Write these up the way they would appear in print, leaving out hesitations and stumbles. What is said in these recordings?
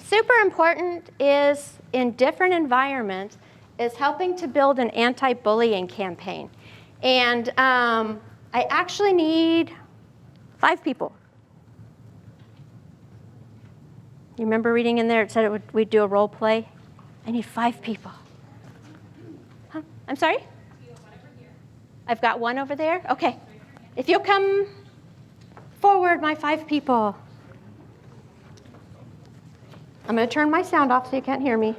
super important is in different environments is helping to build an anti-bullying campaign. And I actually need 5 people. You remember reading in there, it said we'd do a role play? I need 5 people. Huh? I'm sorry? I've got 1 over there? Okay. If you'll come forward, my 5 people. I'm going to turn my sound off so you can't hear me.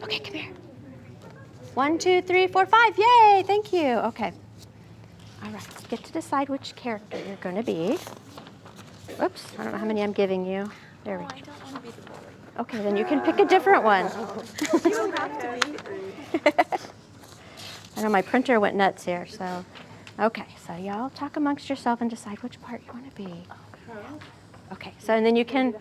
Okay, come here. 1, 2, 3, 4, 5. Yay, thank you. Okay. All right, get to decide which character you're going to be. Oops, I don't know how many I'm giving you. There we go. I don't want to be the bully. Okay, then you can pick a different one. You don't have to be. I know my printer went nuts here, so. Okay, so y'all talk amongst yourself and decide which part you want to be. Okay, so and then you can,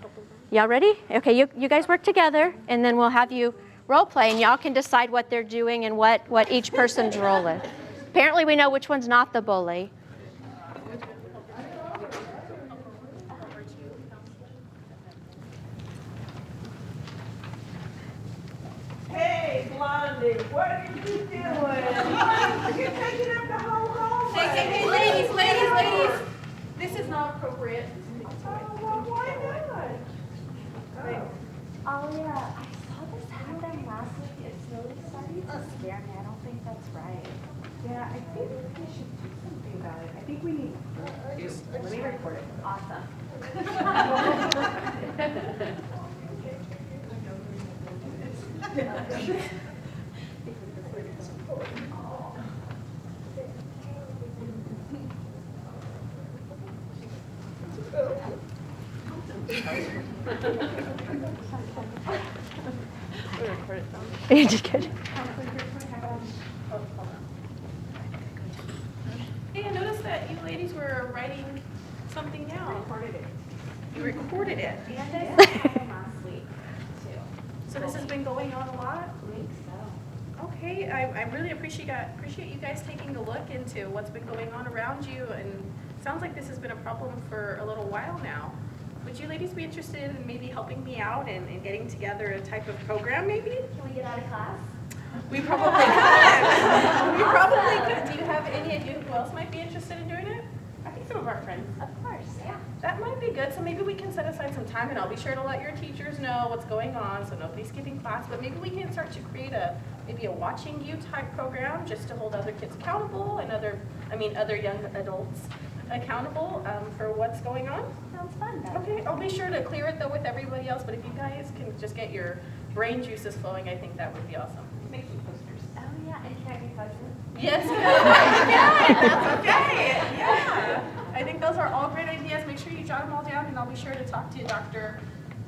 y'all ready? Okay, you guys work together, and then we'll have you role play, and y'all can decide what they're doing and what each person's role is. Apparently we know which one's not the bully. Hey, Blondie, what are you doing? You're taking up the whole hallway. Hey, ladies. This is not appropriate. Oh, well, why not? Oh yeah, I saw this happen last week. It's really starting to scare me. I don't think that's right. Yeah, I think we should do something about it. I think we need. Let me record it. Awesome. Just kidding. Hey, I noticed that you ladies were writing something down. Recorded it. You recorded it. And I saw him last week too. So this has been going on a lot? I think so. Okay, I really appreciate you guys taking a look into what's been going on around you, and it sounds like this has been a problem for a little while now. Would you ladies be interested in maybe helping me out and getting together a type of program maybe? Can we get out of class? We probably could. We probably could. Do you have any idea who else might be interested in doing it? I think some of our friends. Of course, yeah. That might be good. So maybe we can set aside some time, and I'll be sure to let your teachers know what's going on so nobody's skipping class. But maybe we can start to create maybe a watching you type program just to hold other kids accountable and other young adults accountable for what's going on. Sounds fun. Okay, I'll be sure to clear it though with everybody else. But if you guys can just get your brain juices flowing, I think that would be awesome. Make some posters. Oh yeah, and can I be president? Yes, that's okay. Yeah. I think those are all great ideas. Make sure you jot them all down, and I'll be sure to talk to Dr.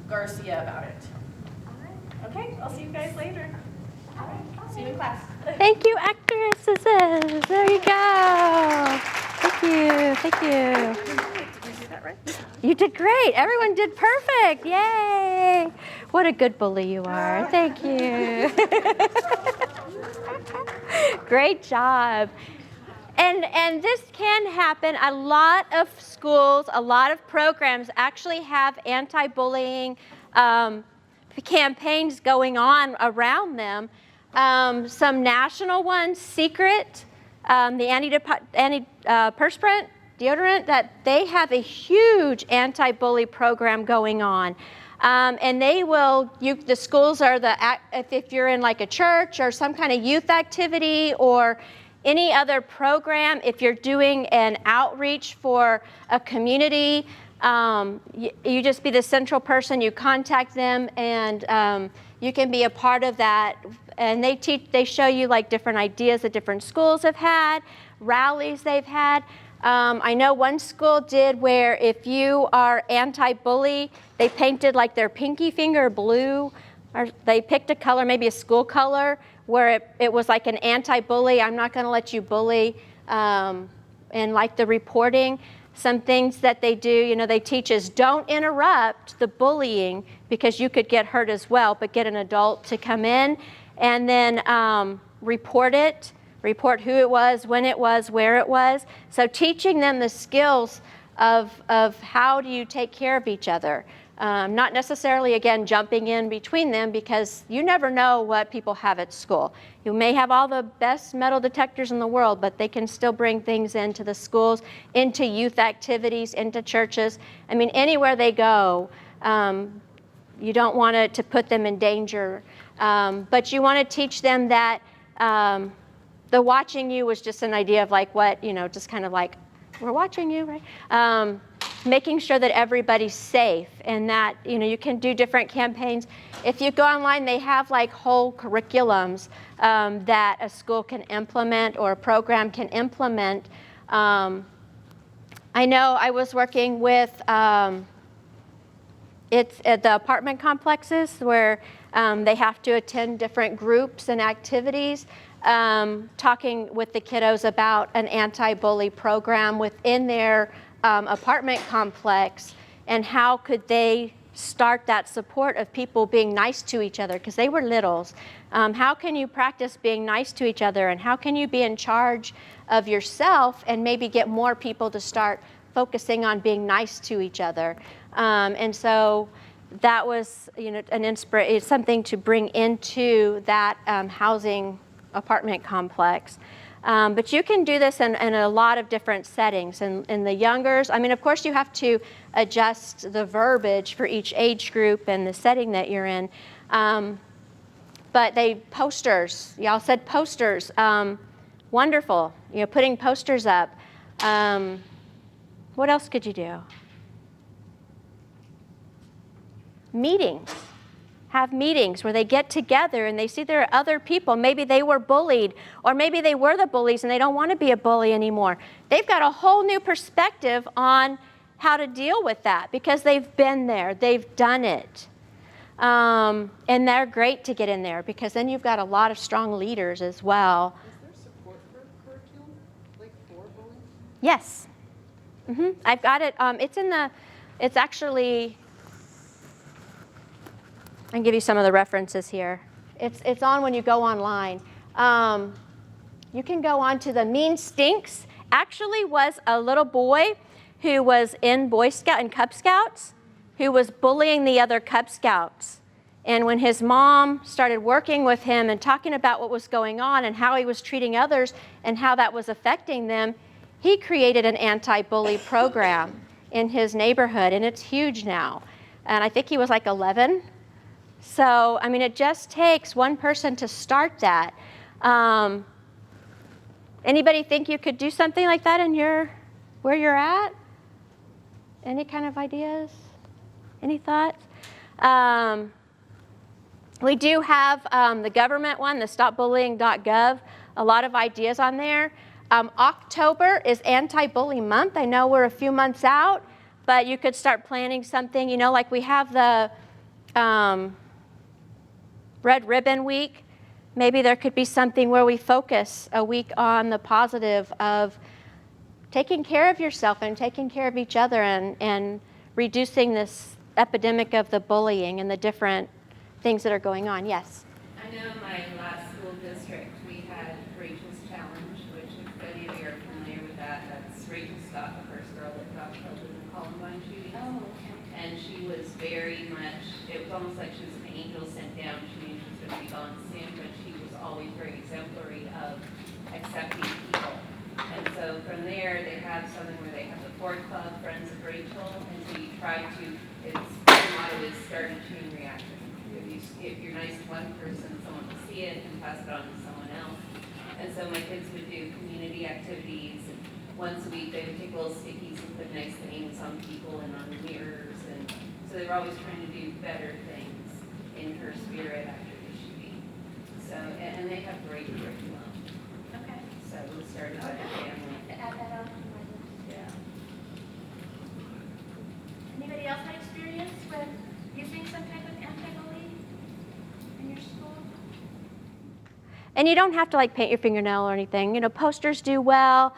Garcia about it. All right. Okay, I'll see you guys later. All right. See you in class. Thank you, actresses. There you go. Thank you. Thank you. Did you do that right? You did great. Everyone did perfect. Yay. What a good bully you are. Thank you. Great job. And this can happen. A lot of schools, a lot of programs actually have anti-bullying campaigns going on around them. Some national ones, Secret, the antiperspirant deodorant, that they have a huge anti-bully program going on. And they will, the schools are if you're in like a church or some kind of youth activity or any other program, if you're doing an outreach for a community, you just be the central person, you contact them, and you can be a part of that. And they show you like different ideas that different schools have had, rallies they've had. I know one school did where if you are anti-bully, they painted like their pinky finger blue, or they picked a color, maybe a school color, where it was like an anti-bully, I'm not gonna let you bully, and like the reporting. Some things that they do, they teach is don't interrupt the bullying because you could get hurt as well, but get an adult to come in and then report it, report who it was, when it was, where it was. So teaching them the skills of how do you take care of each other. Not necessarily, again, jumping in between them, because you never know what people have at school. You may have all the best metal detectors in the world, but they can still bring things into the schools, into youth activities, into churches. I mean, anywhere they go, you don't want to put them in danger. But you want to teach them that the watching you was just an idea of like what, just kind of like, we're watching you, right? Making sure that everybody's safe, and that, you can do different campaigns. If you go online, they have like whole curriculums that a school can implement or a program can implement. I know I was working with, it's at the apartment complexes where they have to attend different groups and activities. Talking with the kiddos about an anti-bully program within their apartment complex, and how could they start that support of people being nice to each other, because they were littles. How can you practice being nice to each other, and how can you be in charge of yourself and maybe get more people to start focusing on being nice to each other? And so that was, it's something to bring into that housing apartment complex. But you can do this in a lot of different settings. In the youngers, I mean, of course you have to adjust the verbiage for each age group and the setting that you're in. But posters, y'all said posters, wonderful, putting posters up. What else could you do? Meetings. Have meetings where they get together and they see there are other people. Maybe they were bullied, or maybe they were the bullies and they don't want to be a bully anymore. They've got a whole new perspective on how to deal with that, because they've been there, they've done it. And they're great to get in there, because then you've got a lot of strong leaders as well. Is there support for curriculum, like for bullying? Yes. I've got it. It's actually, I can give you some of the references here. It's on when you go online. You can go on to the Mean Stinks. Actually was a little boy who was in Boy Scout and Cub Scouts who was bullying the other Cub Scouts. And when his mom started working with him and talking about what was going on and how he was treating others and how that was affecting them, he created an anti-bully program in his neighborhood, and it's huge now. And I think he was like 11. So, I mean, it just takes one person to start that. Anybody think you could do something like that in where you're at? Any kind of ideas? Any thoughts? We do have the government one, the stopbullying.gov, a lot of ideas on there. October is anti-bully month. I know we're a few months out, but you could start planning something, like we have the Red Ribbon Week. Maybe there could be something where we focus a week on the positive of taking care of yourself and taking care of each other, and reducing this epidemic of the bullying and the different things that are going on. Yes? I know in my last school district, we had Rachel's Challenge, which if any of you are familiar with that, that's Rachel Scott, the first girl that got killed in the Columbine shooting. Oh, okay. And she was very much, it was almost like she was an angel sent down. She knew she was going to be gone soon, but she was always very exemplary of accepting people. And so from there, they have something where they have the Ford Club, Friends of Rachel, and so you try to, the motto is start a chain reaction. If you're nice to one person, someone will see it and pass it on to someone else. And so my kids would do community activities, and once a week they would take little stickies and put nice names on people and on the mirrors, and so they were always trying to do better things in her spirit after the shooting. So, and they have great curriculum. Okay. So we started with the family. Add that on to my list. Yeah. Anybody else have experience with using some type of anti-bully in your school? And you don't have to paint your fingernail or anything. Posters do well.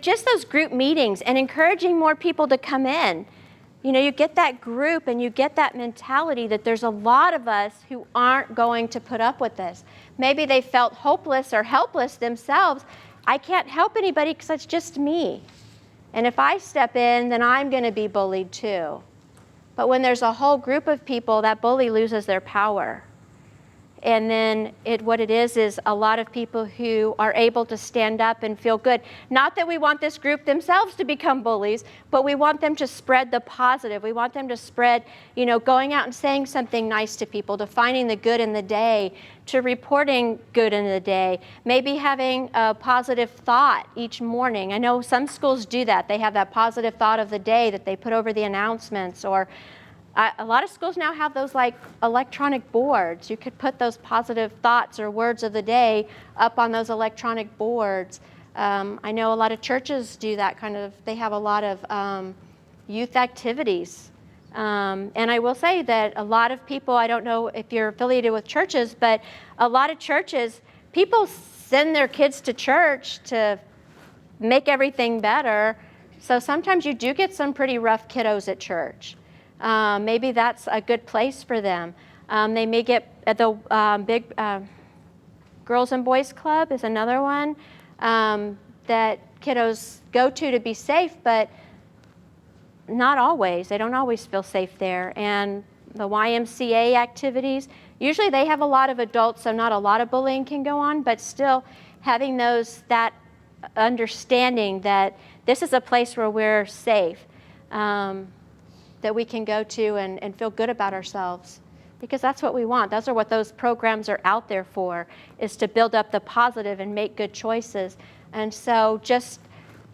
Just those group meetings and encouraging more people to come in. You get that group and you get that mentality that there's a lot of us who aren't going to put up with this. Maybe they felt hopeless or helpless themselves. I can't help anybody because it's just me. And if I step in, then I'm going to be bullied too. But when there's a whole group of people, that bully loses their power. And then what it is a lot of people who are able to stand up and feel good. Not that we want this group themselves to become bullies, but we want them to spread the positive. We want them to spread, going out and saying something nice to people, to finding the good in the day, to reporting good in the day, maybe having a positive thought each morning. I know some schools do that. They have that positive thought of the day that they put over the announcements, or a lot of schools now have those like electronic boards. You could put those positive thoughts or words of the day up on those electronic boards. I know a lot of churches do that kind of, they have a lot of youth activities. And I will say that a lot of people, I don't know if you're affiliated with churches, but a lot of churches, people send their kids to church to make everything better. So sometimes you do get some pretty rough kiddos at church. Maybe that's a good place for them. They may get at the big Girls and Boys Club is another one that kiddos go to be safe, but not always. They don't always feel safe there. And the YMCA activities, usually they have a lot of adults, so not a lot of bullying can go on, but still having that understanding that this is a place where we're safe. That we can go to and feel good about ourselves, because that's what we want. Those are what those programs are out there for, is to build up the positive and make good choices. And so just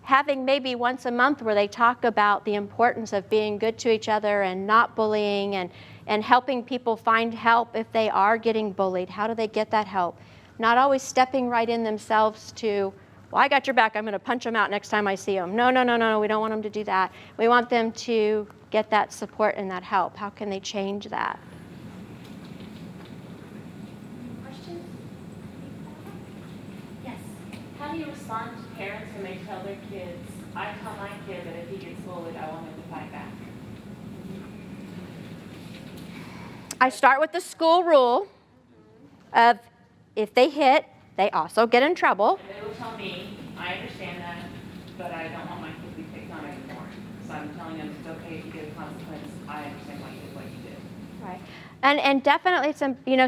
having maybe once a month where they talk about the importance of being good to each other and not bullying, and helping people find help if they are getting bullied. How do they get that help? Not always stepping right in themselves to, well, I got your back, I'm going to punch them out next time I see them. No, we don't want them to do that. We want them to get that support and that help. How can they change that? Questions? Yes. How do you respond to parents when they tell their kids, I tell my kid that if he gets bullied, I want him to fight back? I start with the school rule of if they hit, they also get in trouble. And they will tell me, I understand that, but I don't want my kid to be picked on anymore. So I'm telling them it's okay if you get a consequence. I understand why you did what you did. Right. And definitely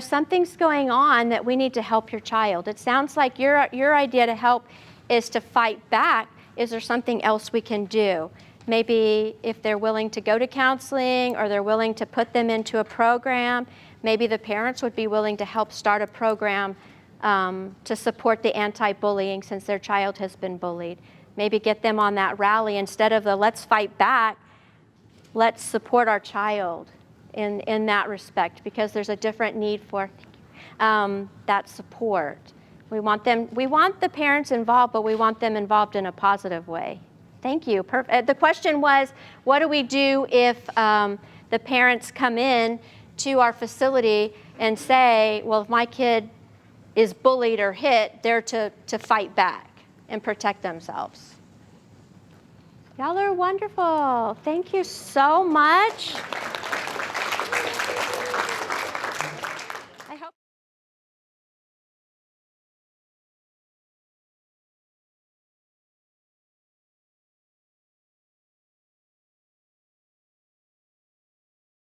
something's going on that we need to help your child. It sounds like your idea to help is to fight back. Is there something else we can do? Maybe if they're willing to go to counseling, or they're willing to put them into a program, maybe the parents would be willing to help start a program to support the anti-bullying since their child has been bullied. Maybe get them on that rally instead of the let's fight back, let's support our child in that respect, because there's a different need for that support. We want the parents involved, but we want them involved in a positive way. Thank you. The question was, what do we do if the parents come in to our facility and say, well, if my kid is bullied or hit, they're to fight back and protect themselves. Y'all are wonderful. Thank you so much.